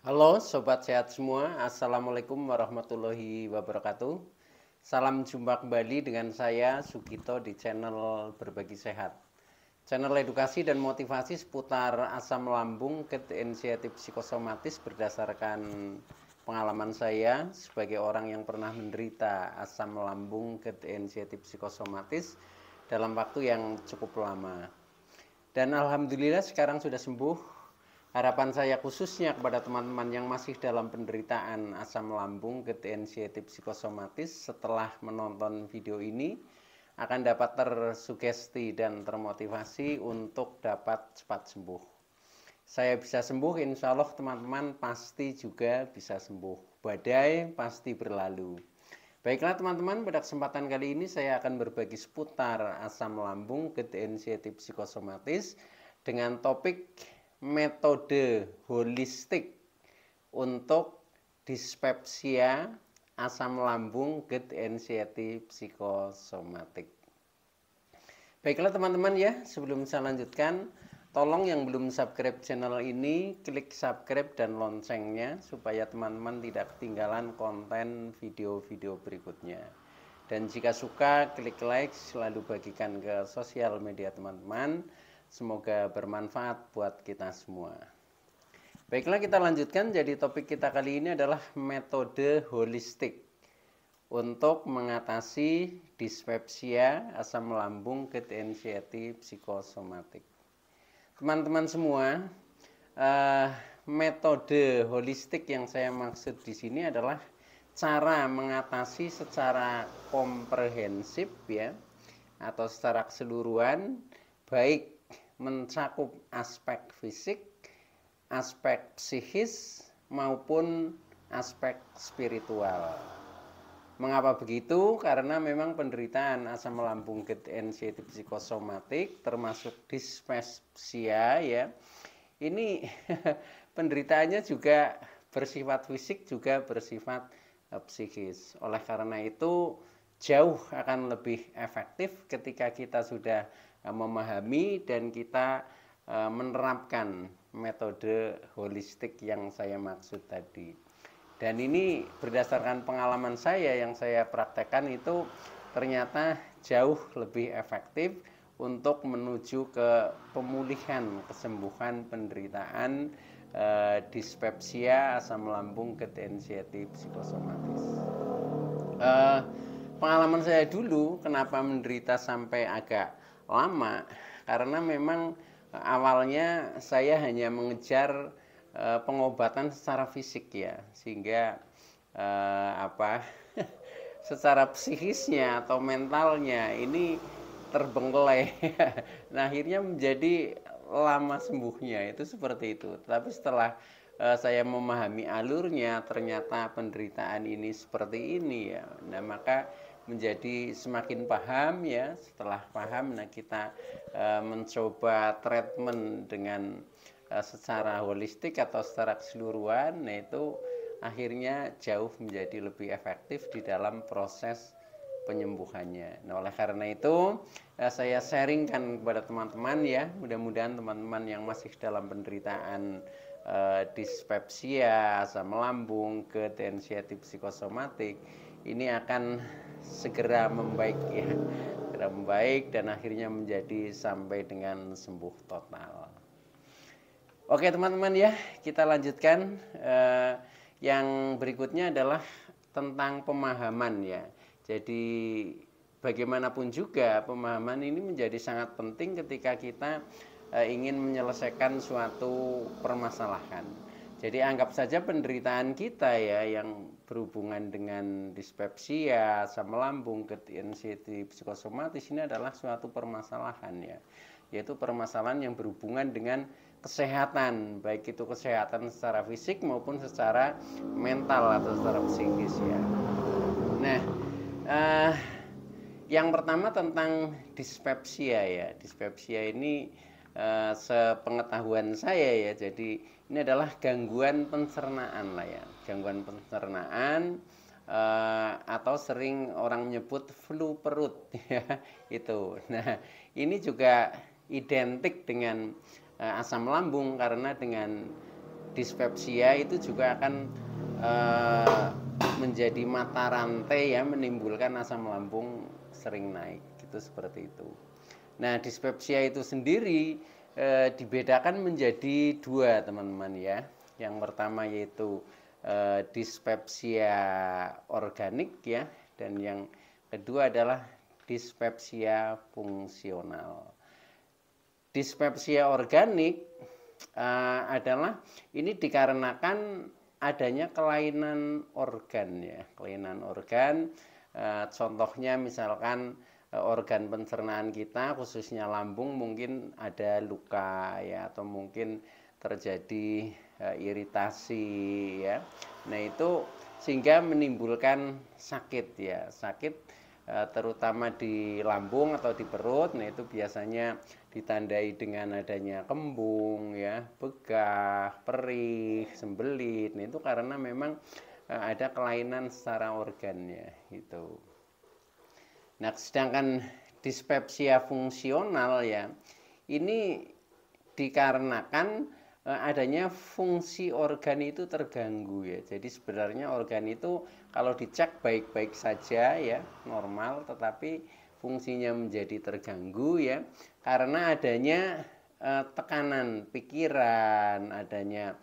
Halo Sobat Sehat semua, Assalamualaikum warahmatullahi wabarakatuh. Salam jumpa kembali dengan saya Sugito di channel Berbagi Sehat. Channel edukasi dan motivasi seputar asam lambung, GERD, inisiatif psikosomatis berdasarkan pengalaman saya sebagai orang yang pernah menderita asam lambung, GERD, inisiatif psikosomatis dalam waktu yang cukup lama. Dan alhamdulillah sekarang sudah sembuh. Harapan saya khususnya kepada teman-teman yang masih dalam penderitaan asam lambung, GERD, inisiatif psikosomatis setelah menonton video ini akan dapat tersugesti dan termotivasi untuk dapat cepat sembuh. Saya bisa sembuh, insya Allah teman-teman pasti juga bisa sembuh. Badai pasti berlalu. Baiklah teman-teman, pada kesempatan kali ini saya akan berbagi seputar asam lambung, GERD, inisiatif psikosomatis dengan topik metode holistik untuk dispepsia asam lambung, GERD, inisiatif psikosomatik. Baiklah teman-teman ya, sebelum saya lanjutkan, tolong yang belum subscribe channel ini, klik subscribe dan loncengnya supaya teman-teman tidak ketinggalan konten video-video berikutnya. Dan jika suka, klik like, selalu bagikan ke sosial media teman-teman. Semoga bermanfaat buat kita semua. Baiklah kita lanjutkan, jadi topik kita kali ini adalah metode holistik untuk mengatasi dispepsia asam lambung, GERD, inisiatif psikosomatik. Teman-teman semua, metode holistik yang saya maksud di sini adalah cara mengatasi secara komprehensif ya, atau secara keseluruhan, baik mencakup aspek fisik, aspek psikis maupun aspek spiritual. Mengapa begitu? Karena memang penderitaan asam lambung, GERD, inisiatif psikosomatik termasuk dispepsia ya. Ini penderitaannya juga bersifat fisik juga bersifat psikis. Oleh karena itu jauh akan lebih efektif ketika kita sudah memahami dan kita menerapkan metode holistik yang saya maksud tadi. Dan ini berdasarkan pengalaman saya yang saya praktekkan itu ternyata jauh lebih efektif untuk menuju ke pemulihan kesembuhan penderitaan dispepsia asam lambung, GERD, inisiatif psikosomatis. Pengalaman saya dulu kenapa menderita sampai agak lama, karena memang awalnya saya hanya mengejar pengobatan secara fisik ya, sehingga secara psikisnya atau mentalnya ini terbengkelai. Nah akhirnya menjadi lama sembuhnya itu seperti itu. Tapi setelah saya memahami alurnya, ternyata penderitaan ini seperti ini ya. Nah maka menjadi semakin paham ya. Setelah paham, nah kita mencoba treatment dengan secara holistik atau secara keseluruhan. Nah itu akhirnya jauh menjadi lebih efektif di dalam proses penyembuhannya. Nah, oleh karena itu saya sharingkan kepada teman-teman ya, mudah-mudahan teman-teman yang masih dalam penderitaan dispepsia, asam lambung, GERD, inisiatif psikosomatik ini akan segera membaik ya, segera membaik dan akhirnya menjadi sampai dengan sembuh total. Oke teman-teman ya, kita lanjutkan. Yang berikutnya adalah tentang pemahaman ya. Jadi bagaimanapun juga pemahaman ini menjadi sangat penting ketika kita ingin menyelesaikan suatu permasalahan. Jadi anggap saja penderitaan kita ya yang berhubungan dengan dispepsia, asam lambung, GERD, inisiatif psikosomatis ini adalah suatu permasalahan ya. Yaitu permasalahan yang berhubungan dengan kesehatan, baik itu kesehatan secara fisik maupun secara mental atau secara psikis ya. Nah, yang pertama tentang dispepsia ya. Dispepsia ini sepengetahuan saya ya, jadi ini adalah gangguan pencernaan lah ya, gangguan pencernaan atau sering orang menyebut flu perut ya itu. Nah ini juga identik dengan asam lambung karena dengan dispepsia itu juga akan eh, menjadi mata rantai ya, menimbulkan asam lambung sering naik gitu, seperti itu. Nah, dispepsia itu sendiri dibedakan menjadi dua, teman-teman ya. Yang pertama yaitu dispepsia organik ya, dan yang kedua adalah dispepsia fungsional. Dispepsia organik adalah ini dikarenakan adanya kelainan organ ya, kelainan organ. Contohnya misalkan organ pencernaan kita khususnya lambung mungkin ada luka ya, atau mungkin terjadi iritasi ya. Nah, itu sehingga menimbulkan sakit ya, sakit terutama di lambung atau di perut. Nah, itu biasanya ditandai dengan adanya kembung ya, begah, perih, sembelit. Nah, itu karena memang ada kelainan secara organnya gitu. Nah, sedangkan dispepsia fungsional ya, ini dikarenakan adanya fungsi organ itu terganggu ya. Jadi sebenarnya organ itu kalau dicek baik-baik saja ya, normal, tetapi fungsinya menjadi terganggu ya karena adanya tekanan pikiran, adanya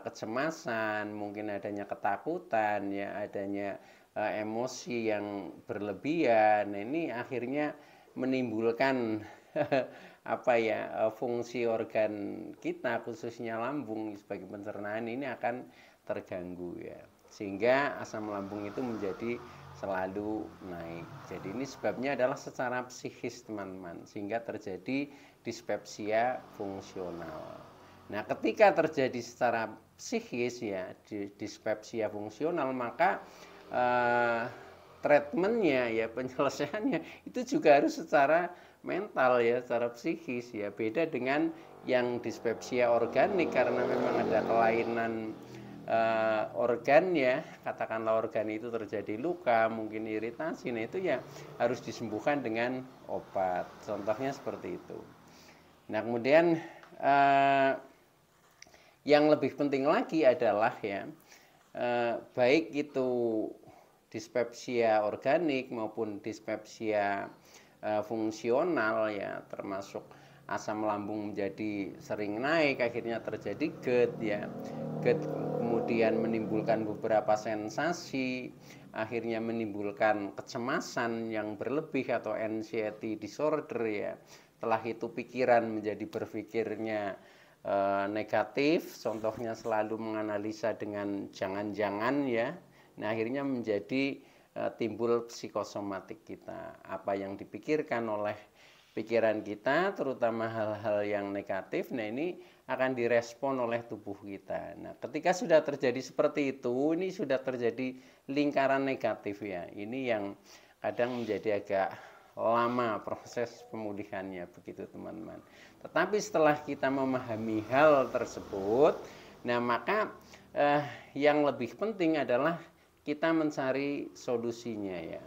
kecemasan, mungkin adanya ketakutan ya, adanya emosi yang berlebihan. Nah, ini akhirnya menimbulkan apa ya, fungsi organ kita khususnya lambung sebagai pencernaan ini akan terganggu ya, sehingga asam lambung itu menjadi selalu naik. Jadi ini sebabnya adalah secara psikis, teman-teman, sehingga terjadi dispepsia fungsional. Nah, ketika terjadi secara psikis ya, dispepsia fungsional, maka treatmentnya ya, penyelesaiannya itu juga harus secara mental ya, secara psikis ya. Beda dengan yang dispepsia organik karena memang ada kelainan organ ya, katakanlah organ itu terjadi luka, mungkin iritasi. Nah, itu ya harus disembuhkan dengan obat. Contohnya seperti itu. Nah, kemudian yang lebih penting lagi adalah ya, baik itu dispepsia organik maupun dispepsia fungsional ya, termasuk asam lambung menjadi sering naik, akhirnya terjadi GERD ya. GERD kemudian menimbulkan beberapa sensasi, akhirnya menimbulkan kecemasan yang berlebih atau anxiety disorder ya. Setelah itu pikiran menjadi berpikirnya negatif, contohnya selalu menganalisa dengan jangan-jangan ya. Nah, akhirnya menjadi timbul psikosomatik kita. Apa yang dipikirkan oleh pikiran kita, terutama hal-hal yang negatif, nah ini akan direspon oleh tubuh kita. Nah, ketika sudah terjadi seperti itu, ini sudah terjadi lingkaran negatif ya. Ini yang kadang menjadi agak lama proses pemulihannya, begitu teman-teman. Tetapi setelah kita memahami hal tersebut, nah maka yang lebih penting adalah kita mencari solusinya ya.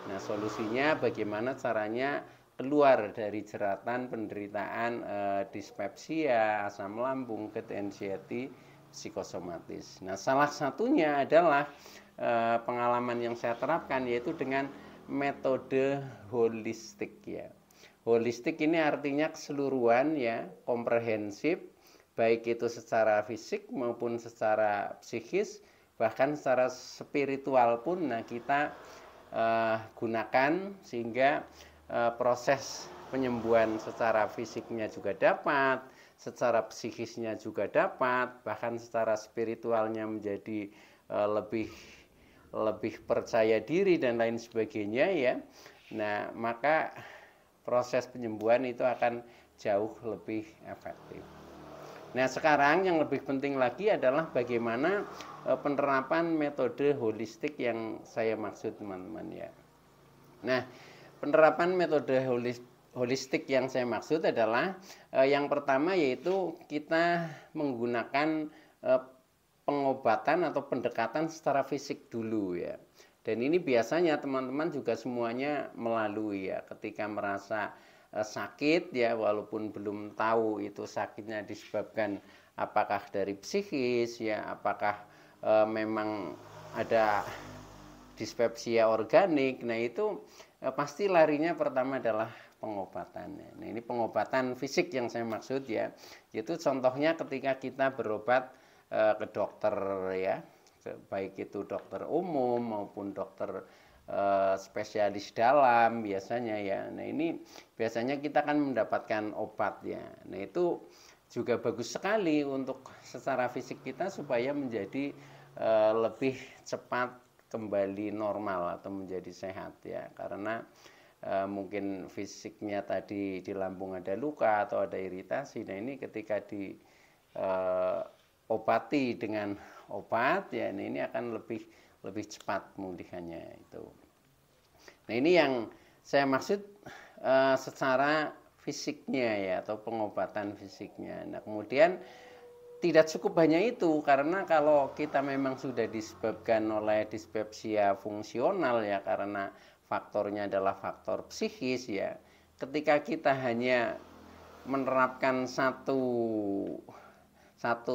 Nah, solusinya bagaimana caranya keluar dari jeratan penderitaan dispepsia, asam lambung, GERD, anxiety, psikosomatis. Nah, salah satunya adalah pengalaman yang saya terapkan yaitu dengan metode holistik ya. Holistik ini artinya keseluruhan ya, komprehensif, baik itu secara fisik maupun secara psikis, bahkan secara spiritual pun nah kita gunakan sehingga proses penyembuhan secara fisiknya juga dapat, secara psikisnya juga dapat, bahkan secara spiritualnya menjadi lebih percaya diri dan lain sebagainya ya. Nah, maka proses penyembuhan itu akan jauh lebih efektif. Nah, sekarang yang lebih penting lagi adalah bagaimana penerapan metode holistik yang saya maksud, teman-teman ya. Nah, penerapan metode holistik yang saya maksud adalah yang pertama yaitu kita menggunakan pengobatan atau pendekatan secara fisik dulu ya. Dan ini biasanya teman-teman juga semuanya melalui ya, ketika merasa sakit ya, walaupun belum tahu itu sakitnya disebabkan apakah dari psikis ya, apakah memang ada dispepsia organik. Nah itu pasti larinya pertama adalah pengobatan. Nah ini pengobatan fisik yang saya maksud ya, itu contohnya ketika kita berobat ke dokter ya, baik itu dokter umum maupun dokter spesialis dalam biasanya ya. Nah ini biasanya kita kan mendapatkan obat ya. Nah itu juga bagus sekali untuk secara fisik kita supaya menjadi lebih cepat kembali normal atau menjadi sehat ya, karena mungkin fisiknya tadi di lambung ada luka atau ada iritasi. Nah ini ketika diobati dengan obat ya, ini akan lebih cepat pemulihannya itu. Nah ini yang saya maksud secara fisiknya ya, atau pengobatan fisiknya. Nah kemudian tidak cukup hanya itu, karena kalau kita memang sudah disebabkan oleh dispepsia fungsional ya, karena faktornya adalah faktor psikis ya, ketika kita hanya menerapkan satu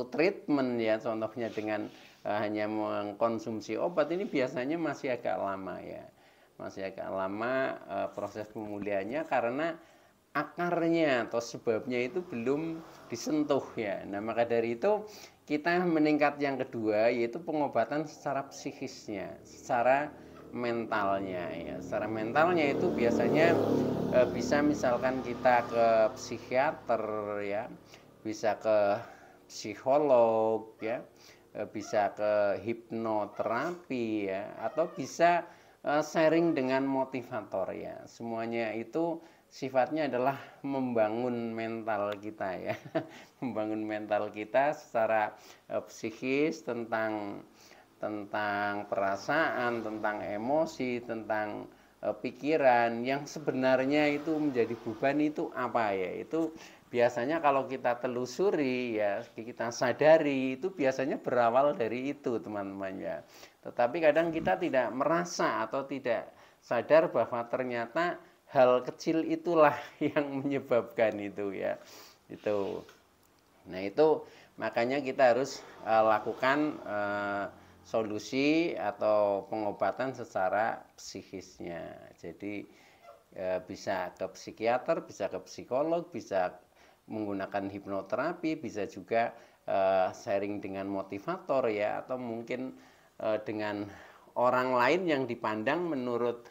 treatment ya, contohnya dengan hanya mengkonsumsi obat, ini biasanya masih agak lama ya, masih agak lama proses pemulihannya, karena akarnya atau sebabnya itu belum disentuh ya. Nah maka dari itu kita meningkat yang kedua, yaitu pengobatan secara psikisnya, secara mentalnya ya. Secara mentalnya itu biasanya bisa misalkan kita ke psikiater ya, bisa ke psikolog ya, bisa ke hipnoterapi ya, atau bisa sharing dengan motivator ya. Semuanya itu sifatnya adalah membangun mental kita ya, membangun mental kita secara psikis, tentang perasaan, tentang emosi, tentang pikiran yang sebenarnya itu menjadi beban itu apa ya. Itu biasanya kalau kita telusuri ya, kita sadari, itu biasanya berawal dari itu teman-teman ya. Tetapi kadang kita tidak merasa atau tidak sadar bahwa ternyata hal kecil itulah yang menyebabkan itu ya. Itu. Nah itu makanya kita harus lakukan solusi atau pengobatan secara psikisnya. Jadi bisa ke psikiater, bisa ke psikolog, bisa menggunakan hipnoterapi, bisa juga sharing dengan motivator ya, atau mungkin dengan orang lain yang dipandang menurut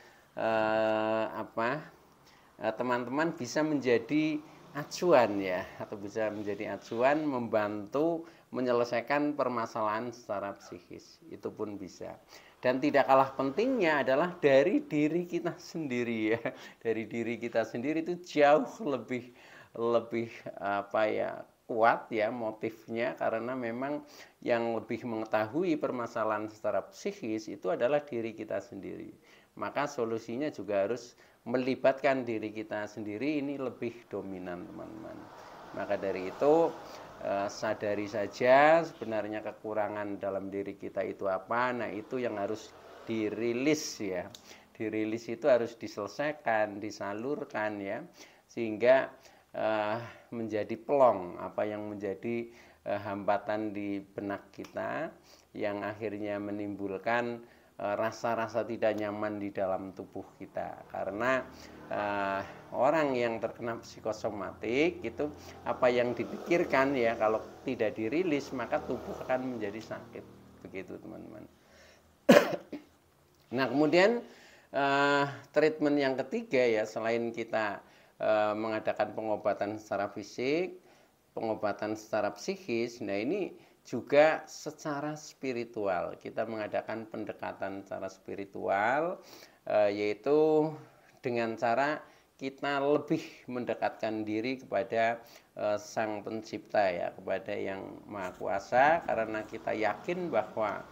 teman-teman bisa menjadi acuan ya, atau bisa menjadi acuan membantu menyelesaikan permasalahan secara psikis, itu pun bisa. Dan tidak kalah pentingnya adalah dari diri kita sendiri ya, dari diri kita sendiri itu jauh lebih kuat ya motifnya, karena memang yang lebih mengetahui permasalahan secara psikis itu adalah diri kita sendiri. Maka solusinya juga harus melibatkan diri kita sendiri, ini lebih dominan teman-teman. Maka dari itu sadari saja sebenarnya kekurangan dalam diri kita itu apa. Nah itu yang harus dirilis ya, dirilis itu harus diselesaikan, disalurkan ya, sehingga menjadi plong apa yang menjadi hambatan di benak kita, yang akhirnya menimbulkan rasa-rasa tidak nyaman di dalam tubuh kita. Karena orang yang terkena psikosomatik itu apa yang dipikirkan ya, kalau tidak dirilis maka tubuh akan menjadi sakit, begitu teman-teman. Nah kemudian treatment yang ketiga ya, selain kita mengadakan pengobatan secara fisik, pengobatan secara psikis, nah ini juga secara spiritual. Kita mengadakan pendekatan secara spiritual, yaitu dengan cara kita lebih mendekatkan diri kepada Sang Pencipta ya, kepada Yang Maha Kuasa, karena kita yakin bahwa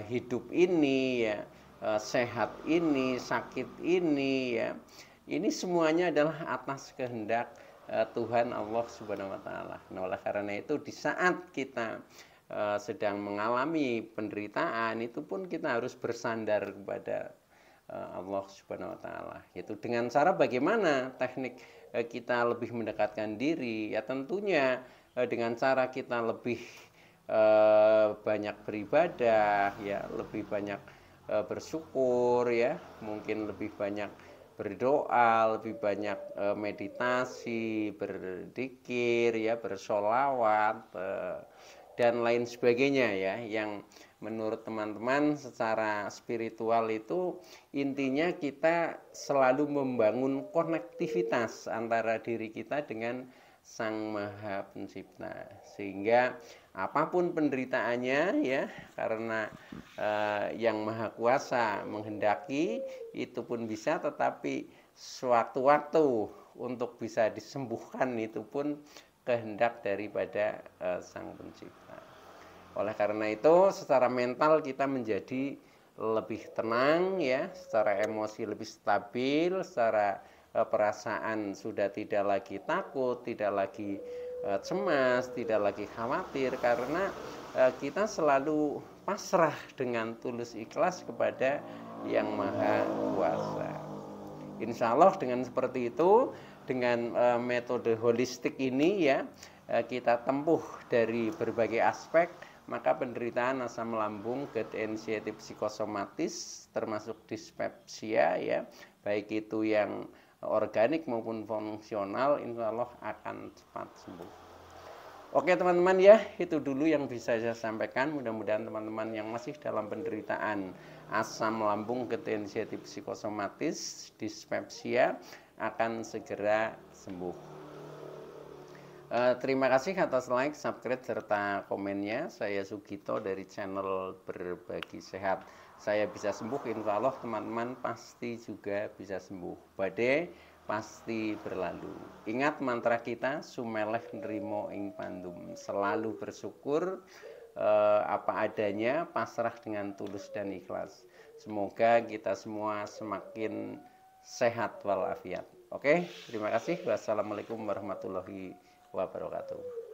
hidup ini ya, sehat ini, sakit ini ya, ini semuanya adalah atas kehendak Tuhan Allah Subhanahu wa taala. Nah, oleh karena itu di saat kita sedang mengalami penderitaan, itu pun kita harus bersandar kepada Allah Subhanahu wa taala. Itu dengan cara bagaimana teknik kita lebih mendekatkan diri? Ya tentunya dengan cara kita lebih banyak beribadah, ya, lebih banyak bersyukur, ya, mungkin lebih banyak berdoa, lebih banyak meditasi, berzikir, ya, bersolawat, dan lain sebagainya, ya, yang menurut teman-teman secara spiritual itu intinya kita selalu membangun konektivitas antara diri kita dengan Sang Maha Pencipta, sehingga apapun penderitaannya, ya, karena yang Maha Kuasa menghendaki itu pun bisa, tetapi sewaktu-waktu untuk bisa disembuhkan itu pun kehendak daripada Sang Pencipta. Oleh karena itu secara mental kita menjadi lebih tenang, ya, secara emosi lebih stabil, secara perasaan sudah tidak lagi takut, tidak lagi cemas, tidak lagi khawatir, karena kita selalu pasrah dengan tulus ikhlas kepada Yang Maha Kuasa. Insya Allah dengan seperti itu, dengan metode holistik ini, ya, kita tempuh dari berbagai aspek, maka penderitaan asam lambung, GERD, anxiety, psikosomatis, termasuk dispepsia, ya, baik itu yang organik maupun fungsional, insya Allah akan cepat sembuh. Oke teman-teman, ya, itu dulu yang bisa saya sampaikan. Mudah-mudahan teman-teman yang masih dalam penderitaan asam lambung, GERD, anxiety, psikosomatis, dispepsia akan segera sembuh. Terima kasih atas like, subscribe, serta komennya. Saya Sugito dari channel Berbagi Sehat. Saya bisa sembuh, insya Allah teman-teman pasti juga bisa sembuh. Badai pasti berlalu. Ingat mantra kita, sumeleh nrimo ing pandum. Selalu bersyukur apa adanya, pasrah dengan tulus dan ikhlas. Semoga kita semua semakin sehat walafiat. Oke, terima kasih. Wassalamualaikum warahmatullahi wabarakatuh.